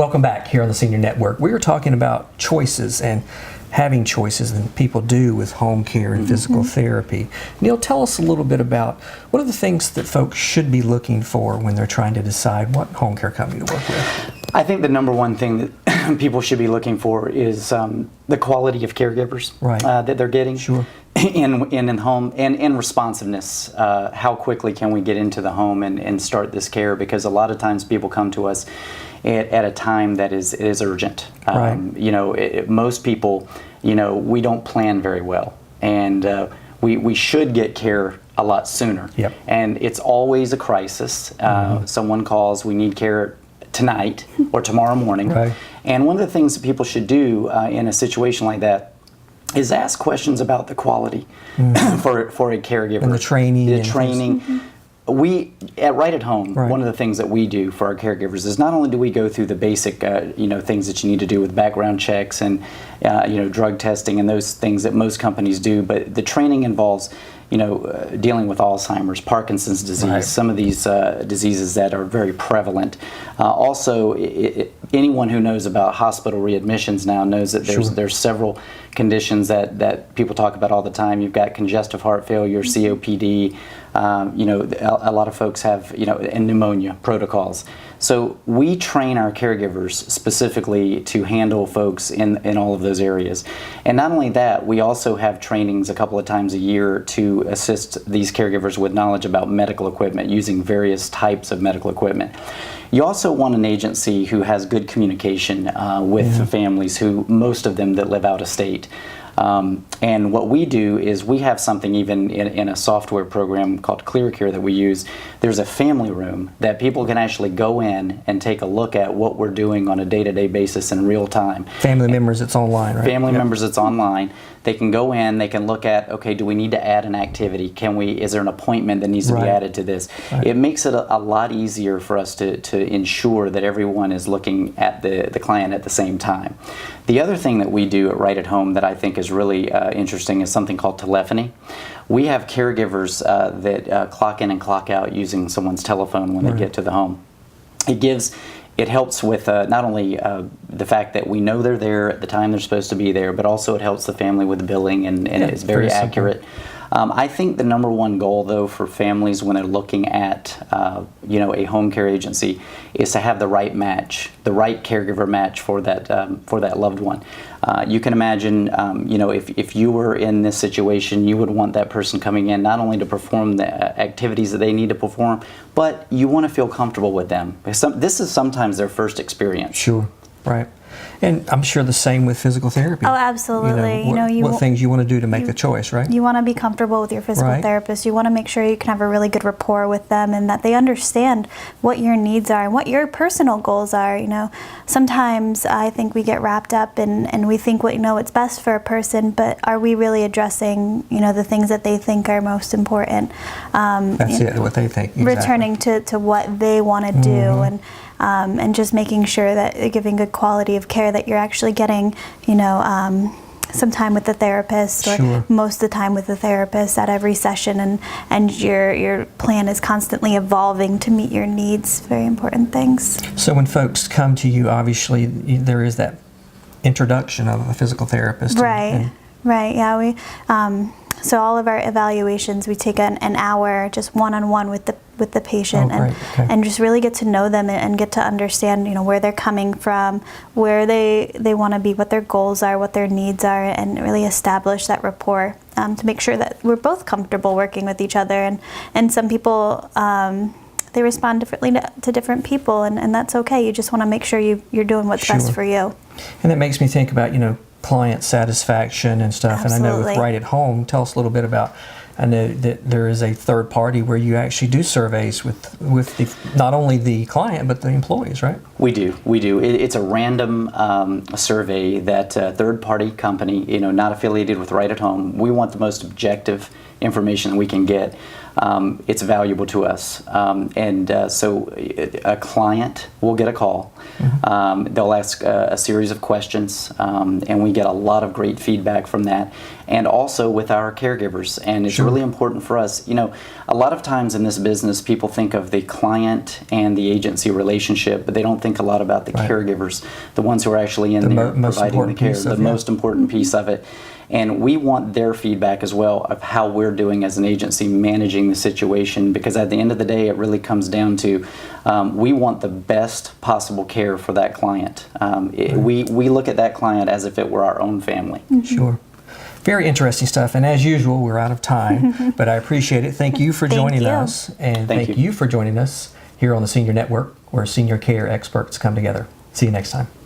Welcome back here on the Senior Network. We were talking about choices and having choices that people do with home care and physical therapy. Neil, tell us a little bit about what are the things that folks should be looking for when they're trying to decide what home care company to work with? I think the number one thing that people should be looking for is the quality of caregivers that they're getting. Sure. In home and responsiveness. How quickly can we get into the home and start this care? Because a lot of times people come to us at a time that is urgent. You know, most people, you know, we don't plan very well, and we should get care a lot sooner. Yep. And it's always a crisis. Someone calls, we need care tonight or tomorrow morning. Right. And one of the things that people should do in a situation like that is ask questions about the quality for a caregiver. And the training. The training. We, right at home, Right. one of the things that we do for our caregivers is not only do we go through the basic, you know, things that you need to do with background checks and, you know, drug testing and those things that most companies do, but the training involves, you know, dealing with Alzheimer's, Parkinson's disease, Right. some of these diseases that are very prevalent. Also, anyone who knows about hospital readmissions now knows that there's several conditions that people talk about all the time. You've got congestive heart failure, COPD. You know, a lot of folks have, you know, and pneumonia protocols. So we train our caregivers specifically to handle folks in all of those areas. And not only that, we also have trainings a couple of times a year to assist these caregivers with knowledge about medical equipment, using various types of medical equipment. You also want an agency who has good communication with the families, who most of them that live out of state. And what we do is we have something even in a software program called ClearCare that we use. There's a family room that people can actually go in and take a look at what we're doing on a day-to-day basis in real time. Family members, it's online, right? Family members, it's online. They can go in, they can look at, okay, do we need to add an activity? Is there an appointment that needs to be added to this? Right. It makes it a lot easier for us to ensure that everyone is looking at the client at the same time. The other thing that we do Right at Home that I think is really interesting is something called telephony. We have caregivers that clock in and clock out using someone's telephone when they get to the home. It helps with not only the fact that we know they're there at the time they're supposed to be there, but also it helps the family with the billing, and it's very accurate. I think the number one goal, though, for families when they're looking at you know, a home care agency is to have the right match, the right caregiver match for that loved one. You can imagine, you know, if you were in this situation, you would want that person coming in not only to perform the activities that they need to perform, but you want to feel comfortable with them. This is sometimes their first experience. Sure, right. And I'm sure the same with physical therapy. Oh, absolutely. What things you want to do to make the choice, right? You want to be comfortable with your physical therapist. You want to make sure you can have a really good rapport with them, and that they understand what your needs are and what your personal goals are. You know, sometimes I think we get wrapped up and we think what's best for a person, but are we really addressing, you know, the things that they think are most important? That's it, what they think. Exactly. Returning to what they want to do, and just making sure that you're giving good quality of care, that you're actually getting, you know, some time with the therapist, or most of the time with the therapist at every session, and your plan is constantly evolving to meet your needs. Very important things. So when folks come to you, obviously there is that introduction of a physical therapist. Right. Yeah, we so all of our evaluations, we take an hour just one-on-one with the patient, and just really get to know them and get to understand, you know, where they're coming from, where they want to be, what their goals are, what their needs are, and really establish that rapport to make sure that we're both comfortable working with each other. And some people, they respond differently to different people, and that's okay. You just want to make sure you're doing what's best for you. And that makes me think about, you know, client satisfaction and stuff. Absolutely. And I know with Right at Home, tell us a little bit about, I know that there is a third party where you actually do surveys with not only the client but the employees, right? We do. It's a random survey that a third party company, you know, not affiliated with Right at Home. We want the most objective information that we can get, it's valuable to us. So a client will get a call. They'll ask a series of questions, and we get a lot of great feedback from that. And also with our caregivers. And it's really important for us. You know, a lot of times in this business, people think of the client and the agency relationship, but they don't think a lot about the caregivers, the ones who are actually in there providing the care, the most important piece of it. And we want their feedback as well of how we're doing as an agency managing the situation, because at the end of the day, it really comes down to we want the best possible care for that client. We look at that client as if it were our own family. Sure. Very interesting stuff. And as usual, we're out of time, but I appreciate it. Thank you for joining us. And thank you for joining us here on the Senior Network, where senior care experts come together. See you next time.